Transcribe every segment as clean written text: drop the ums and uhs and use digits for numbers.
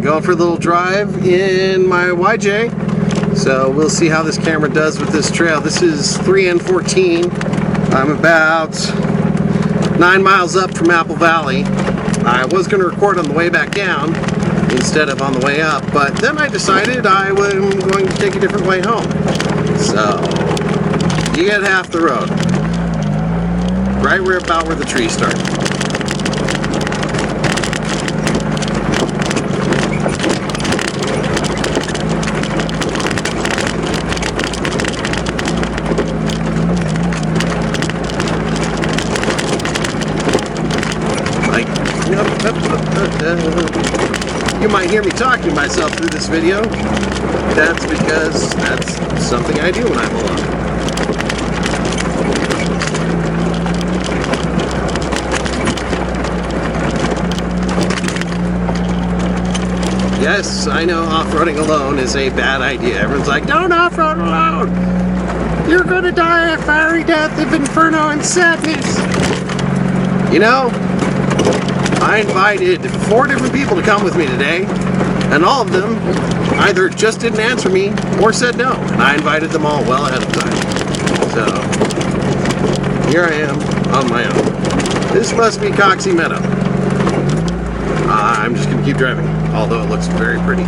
going for a little drive in my YJ. So we'll see how this camera does with this trail. This is 3N14. I'm about 9 miles up from Apple Valley. I was going to record on the way back down instead of on the way up, but then I decided I was going to take a different way home. So you get half the road, right about where the trees start. You might hear me talking to myself through this video. That's because that's something I do when I'm alone. Yes, I know off-roading alone is a bad idea. Everyone's like, don't off-road alone! You're gonna die a fiery death of inferno and sadness! You know, I invited 4 different people to come with me today, and all of them either just didn't answer me or said no, and I invited them all well ahead of time. So, here I am on my own. This must be Coxie Meadow. I'm just going to keep driving, although it looks very pretty.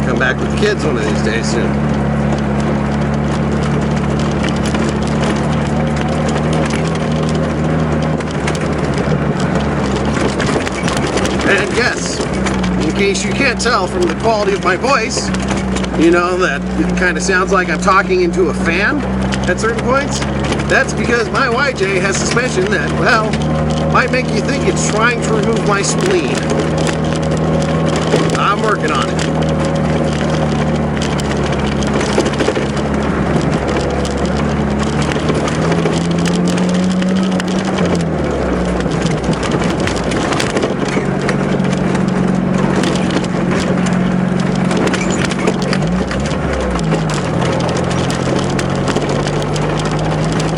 Come back with the kids one of these days soon. And yes, in case you can't tell from the quality of my voice, you know that it kind of sounds like I'm talking into a fan at certain points. That's because my YJ has suspension that, well, might make you think it's trying to remove my spleen. I'm working on it.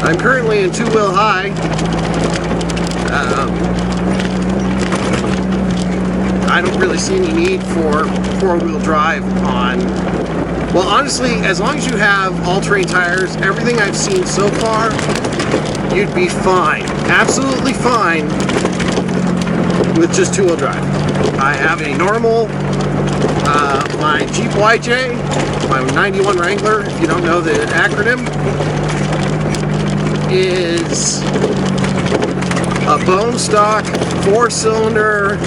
I'm currently in 2-wheel high. I don't really see any need for 4-wheel drive on. Well, honestly, as long as you have all-terrain tires, everything I've seen so far, you'd be fine. Absolutely fine with just 2-wheel drive. I have a normal, my Jeep YJ, my 91 Wrangler, if you don't know the acronym, is a bone stock 4-cylinder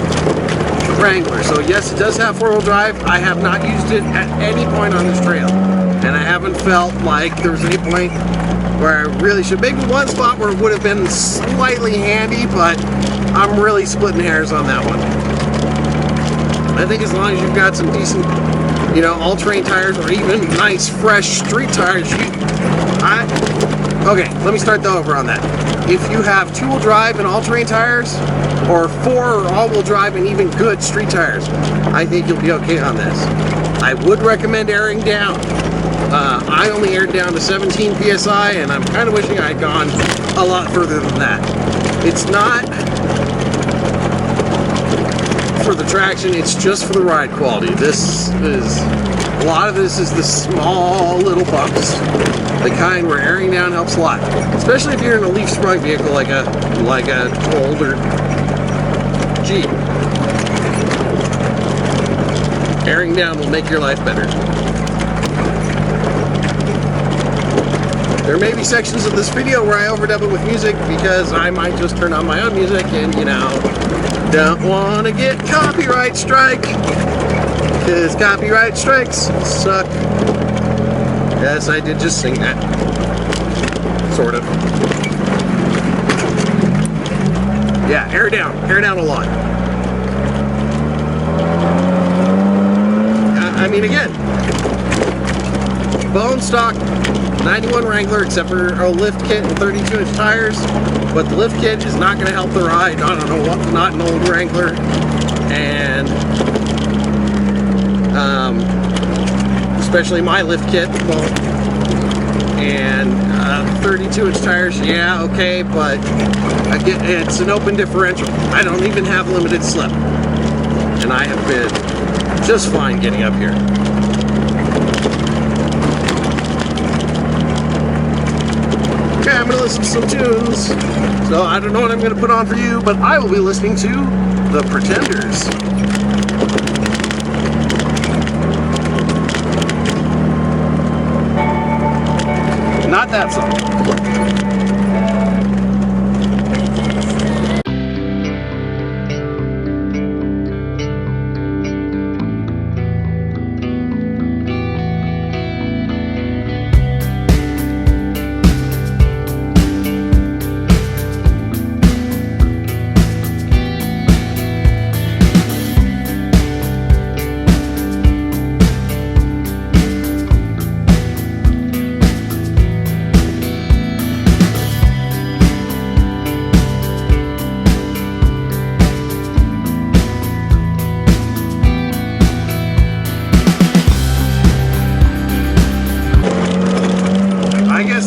Wrangler. So yes, it does have 4-wheel drive. I have not used it at any point on this trail, and I haven't felt like there was any point where I really should. Maybe one spot where it would have been slightly handy, but I'm really splitting hairs on that one. I think as long as you've got some decent, you know, all-terrain tires or even nice fresh street tires, okay, let me start over on that. If you have 2-wheel drive and all-terrain tires, or 4 or all-wheel drive and even good street tires, I think you'll be okay on this. I would recommend airing down. I only aired down to 17 PSI, and I'm kind of wishing I had gone a lot further than that. It's not for the traction, it's just for the ride quality. A lot of this is the small little bumps. The kind where airing down helps a lot, especially if you're in a leaf sprung vehicle like a older Jeep. Airing down will make your life better. There may be sections of this video where I overdub it with music because I might just turn on my own music and, you know, don't want to get copyright strike, because copyright strikes suck. Yes, I did just sing that. Sort of. Yeah, air down a lot. I mean, again, bone stock 91 Wrangler, except for a lift kit and 32-inch tires, but the lift kit is not going to help the ride. I don't know what, not an old Wrangler, and especially my lift kit won't. And 32-inch tires, yeah, okay, but again, it's an open differential. I don't even have limited slip. and I have been just fine getting up here. Okay, I'm gonna listen to some tunes. So I don't know what I'm gonna put on for you, but I will be listening to The Pretenders. Not that song.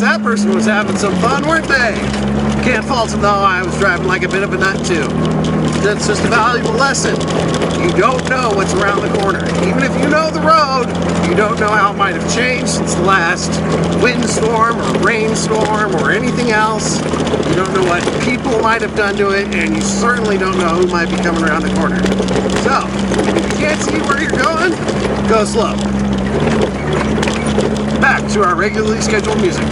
That person was having some fun, weren't they? Can't fault them though, I was driving like a bit of a nut too. That's just a valuable lesson. You don't know what's around the corner. Even if you know the road, you don't know how it might have changed since the last windstorm or rainstorm or anything else. You don't know what people might have done to it, and you certainly don't know who might be coming around the corner. So, if you can't see where you're going, go slow. Back to our regularly scheduled music.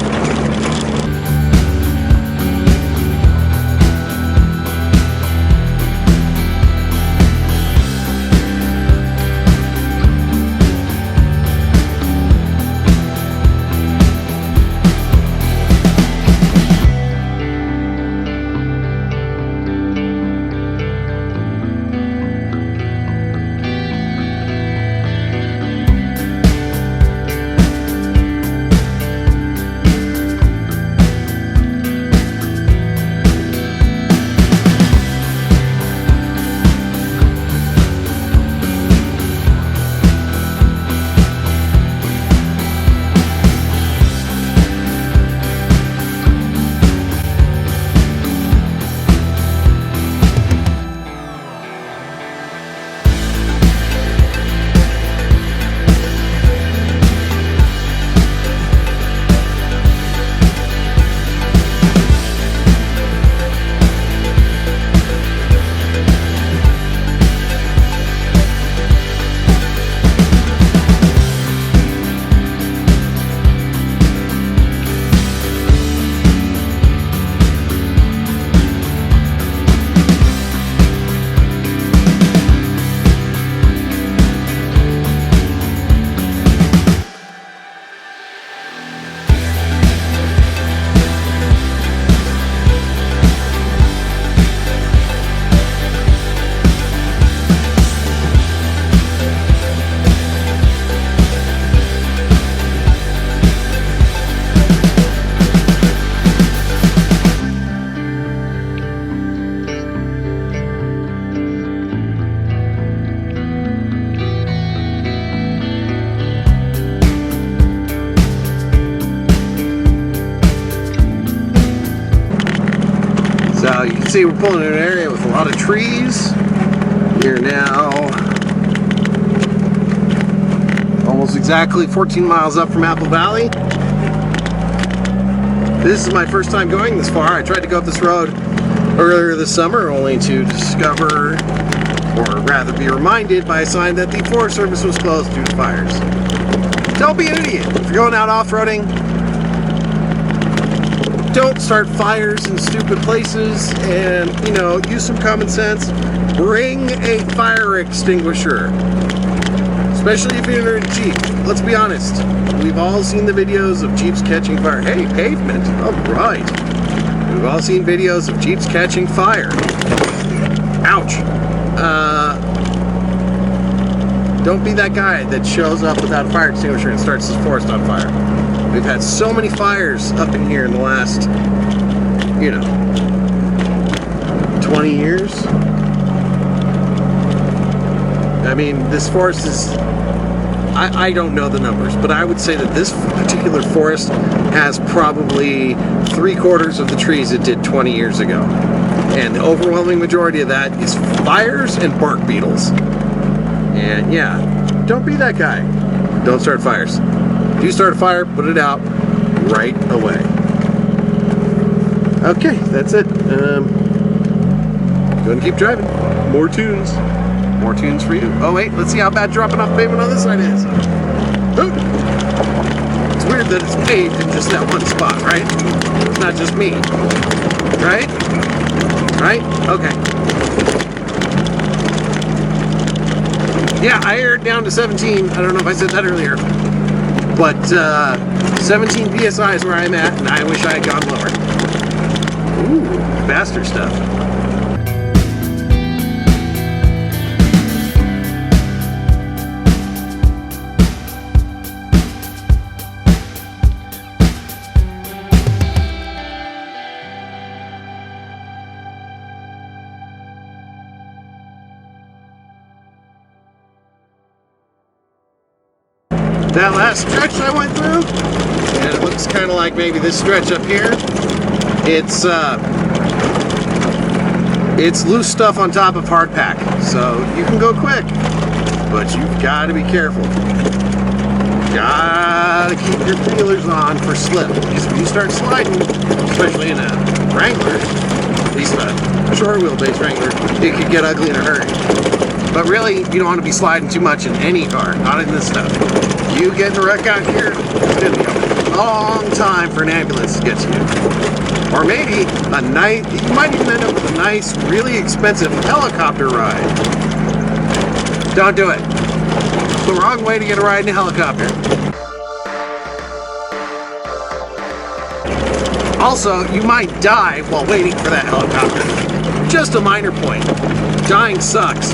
So you can see we're pulling in an area with a lot of trees. We're now almost exactly 14 miles up from Apple Valley. This is my first time going this far. I tried to go up this road earlier this summer only to discover, or rather be reminded by a sign that the Forest Service was closed due to fires. Don't be an idiot. If you're going out off-roading, don't start fires in stupid places, and, you know, use some common sense. Bring a fire extinguisher, especially if you're in a Jeep. Let's be honest, we've all seen the videos of Jeeps catching fire. Hey, pavement, all right. We've all seen videos of Jeeps catching fire. Ouch. Don't be that guy that shows up without a fire extinguisher and starts his forest on fire. We've had so many fires up in here in the last, 20 years. I mean, this forest is, I don't know the numbers, but I would say that this particular forest has probably 3/4 of the trees it did 20 years ago. And the overwhelming majority of that is fires and bark beetles. And yeah, don't be that guy. Don't start fires. If you start a fire, put it out right away. Okay, that's it. Gonna keep driving. More tunes. More tunes for you. Oh wait, let's see how bad dropping off pavement on this side is. Ooh. It's weird that it's paved in just that one spot, right? It's not just me. Right? Right? Okay. Yeah, I aired down to 17. I don't know if I said that earlier. But 17 PSI is where I'm at, and I wish I had gone lower. Ooh, faster stuff. That last stretch I went through, and it looks kind of like maybe this stretch up here. It's loose stuff on top of hard pack, so you can go quick, but you've got to be careful. Gotta keep your feelers on for slip, because if you start sliding, especially in a Wrangler, at least a short wheelbase Wrangler, it could get ugly in a hurry. But really, you don't want to be sliding too much in any car, not in this stuff. You get in a wreck out here, it's going to be a long time for an ambulance to get to you. Or maybe a night, you might even end up with a nice, really expensive helicopter ride. Don't do it. It's the wrong way to get a ride in a helicopter. Also, you might die while waiting for that helicopter. Just a minor point. Dying sucks.